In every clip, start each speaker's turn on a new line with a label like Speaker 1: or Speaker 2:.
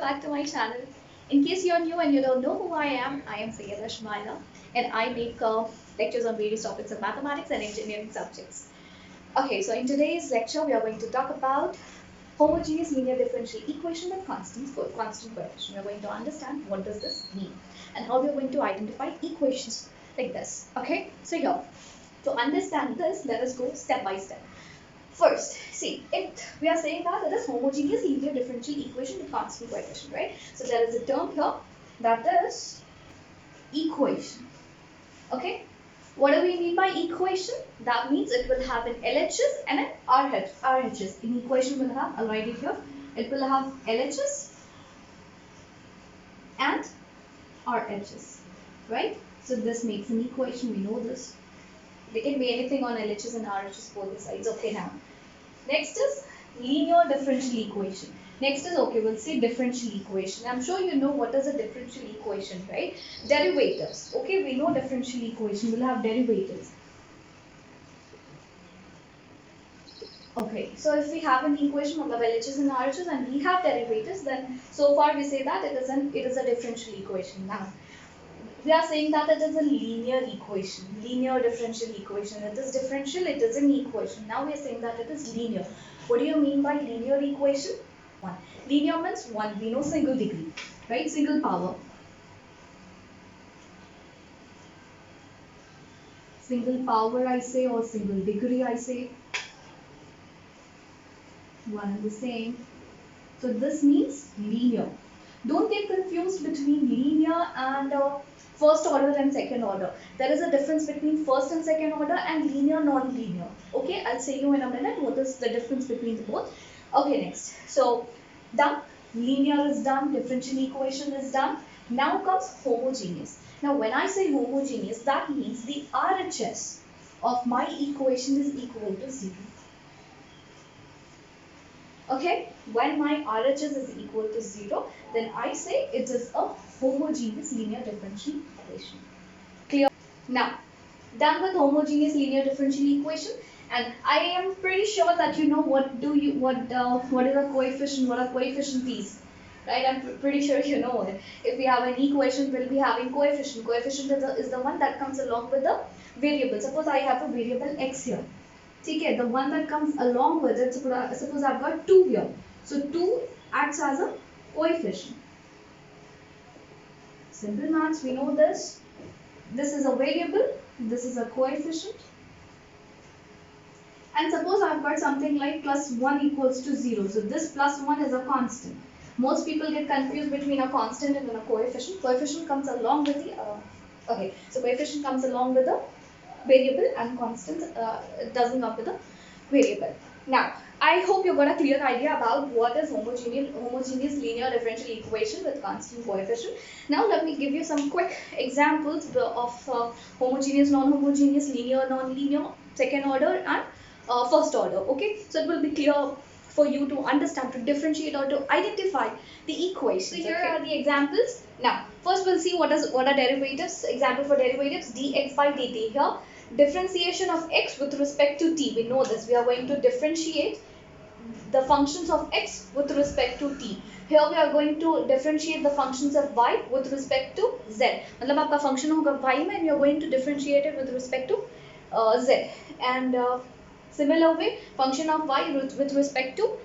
Speaker 1: back to my channel. In case you're new and you don't know who I am Sayyeda Shmaila and I make lectures on various topics of mathematics and engineering subjects. Okay, so in today's lecture we are going to talk about homogeneous linear differential equation with constant coefficient. We are going to understand what does this mean and how we are going to identify equations like this. Okay, so here, to understand this, let us go step by step. First, see, we are saying that it is homogeneous linear differential equation with constant coefficient, right? So there is a term here that is equation. Okay? What do we mean by equation? That means it will have an LHS and an RHS. In equation will have, I'll write it here, it will have LHS and RHS, right? So this makes an equation, we know this. They can be anything on LHS and RHS both the sides. Okay, now. Next is linear differential equation. Next is, okay, we'll say differential equation. I'm sure you know what is a differential equation, right? Derivatives. Okay, we know differential equation will have derivatives. Okay, so if we have an equation of LHS and RHS and we have derivatives, then so far we say that it is a differential equation. Now, we are saying that it is a linear equation, linear differential equation. It is differential, it is an equation. Now we are saying that it is linear. What do you mean by linear equation? One. Linear means one, we know single degree, right? Single power. Single power I say, or single degree I say. One and the same. So this means linear. Don't get confused between linear and first order and second order. There is a difference between first and second order and linear, non-linear. Okay, I'll say you in a minute what is the difference between the both. Okay, next. So, done. Linear is done. Differential equation is done. Now comes homogeneous. Now, when I say homogeneous, that means the RHS of my equation is equal to 0. Okay, when my RHS is equal to 0, then I say it is a homogeneous linear differential equation. Clear? Now, done with homogeneous linear differential equation, and I am pretty sure that you know what is a coefficient, what are coefficient is, right? I'm pretty sure you know it. If we have an equation, we'll be having coefficient. Coefficient is the one that comes along with the variable. Suppose I have a variable x here. Okay, the one that comes along with it, suppose I've got 2 here. So 2 acts as a coefficient. Simple maths, we know this. This is a variable, this is a coefficient. And suppose I've got something like plus 1 equals to 0. So this plus 1 is a constant. Most people get confused between a constant and a coefficient. Coefficient comes along with the, coefficient comes along with the variable and constant doesn't come with a variable. Now, I hope you got a clear idea about what is homogeneous linear differential equation with constant coefficient. Now, let me give you some quick examples of homogeneous, non-homogeneous, linear, non-linear, second order and first order. Okay, so it will be clear for you to understand, to differentiate or to identify the equations. So here are the examples. Now, first we'll see what are derivatives. Example for derivatives, dx by dt. Here, differentiation of x with respect to t. We know this. We are going to differentiate the functions of x with respect to t. Here we are going to differentiate the functions of y with respect to z. मतलब आपका function होगा y में and you are going to differentiate it with respect to z. And similar way, function of y with respect to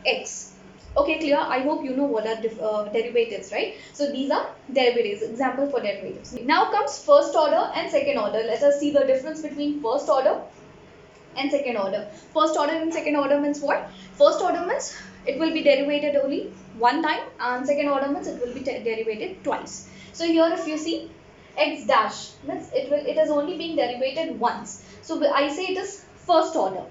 Speaker 1: x. Okay, clear? I hope you know what are derivatives, right? So these are derivatives, example for derivatives. Now comes first order and second order. Let us see the difference between first order and second order. First order and second order means what? First order means it will be derivated only one time, and second order means it will be derivated twice. So here if you see, x dash means it is only being derivated once. So I say it is first order.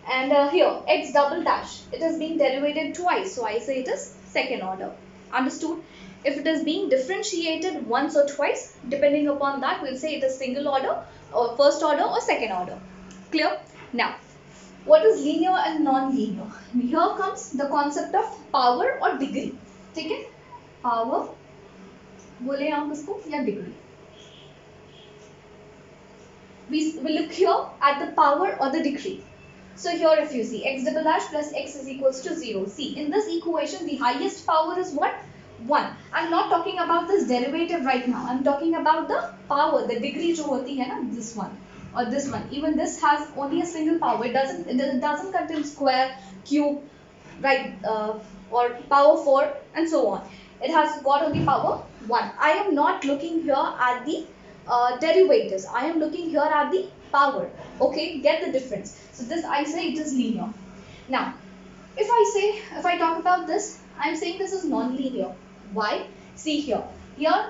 Speaker 1: And here x double dash, it is being derivated twice, so I say it is second order. Understood? If it is being differentiated once or twice, depending upon that, we'll say it is single order or first order or second order. Clear? Now, what is linear and non-linear? Here comes the concept of power or degree. Okay? Power, बोले हम इसको या degree. We look here at the power or the degree. So here if you see x double dash plus x is equals to 0. See, in this equation the highest power is what? 1. I'm not talking about this derivative right now. I'm talking about the power, the degree जो होती है ना, this one or this one. Even this has only a single power. It doesn't contain square, cube, right, or power 4 and so on. It has got only power 1. I am not looking here at the derivatives. I am looking here at the power. Okay, get the difference. So this I say it is linear. Now, if I talk about this, I am saying this is non-linear. Why? See here.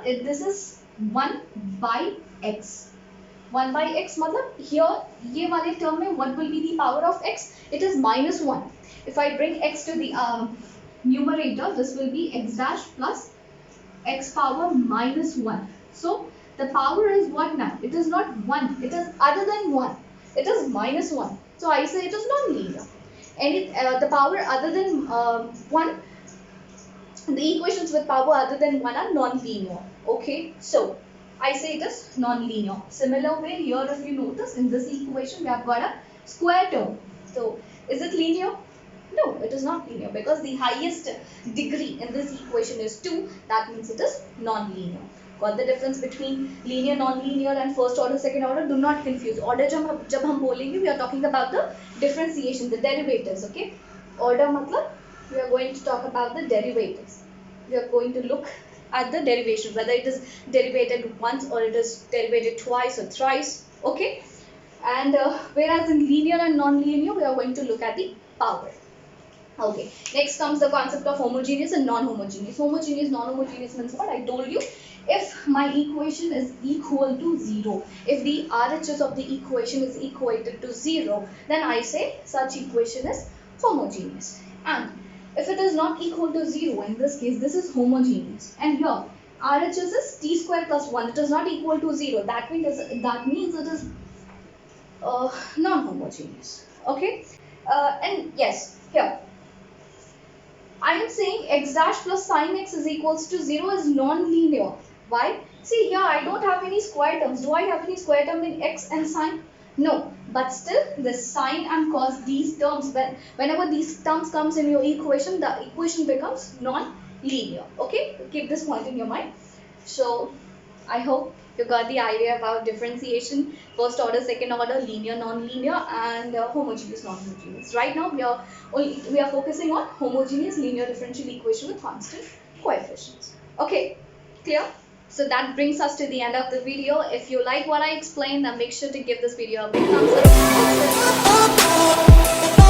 Speaker 1: This is 1 by x. 1 by x मतलब here ये वाले term में what will be the power of x? It is minus 1. If I bring x to the numerator, this will be x dash plus x power minus 1. So the power is what now? It is not 1. It is other than 1. It is minus 1. So I say it is non-linear. The power other than 1, the equations with power other than 1 are non-linear. Okay, so I say it is non-linear. Similar way here, if you notice in this equation we have got a square term. So is it linear? No, it is not linear because the highest degree in this equation is 2. That means it is non-linear. Got the difference between linear, non-linear and first order, second order? Do not confuse. Order जब हम बोलेंगे, we are talking about the differentiation, the derivatives. Okay. Order मतलब we are going to talk about the derivatives. We are going to look at the derivation, whether it is derivated once or it is derivated twice or thrice. Okay. And whereas in linear and non-linear, we are going to look at the power. Okay, next comes the concept of homogeneous and non-homogeneous. Homogeneous, non-homogeneous means what? I told you, if my equation is equal to 0, if the RHS of the equation is equated to 0, then I say such equation is homogeneous. And if it is not equal to 0, in this case, this is homogeneous. And here, RHS is t square plus 1. It is not equal to 0. That means it is non-homogeneous. Okay? And yes, here. I am saying x dash plus sine x is equals to 0 is non-linear. Why? See here I don't have any square terms. Do I have any square term in x and sine? No. But still the sine and cos, these terms, whenever these terms comes in your equation, the equation becomes non-linear. Okay? Keep this point in your mind. So I hope you got the idea about differentiation, first order, second order, linear, non-linear, and homogeneous, non-homogeneous. Right now we are focusing on homogeneous linear differential equation with constant coefficients. Okay, clear? So that brings us to the end of the video. If you like what I explained, then make sure to give this video a big thumbs up.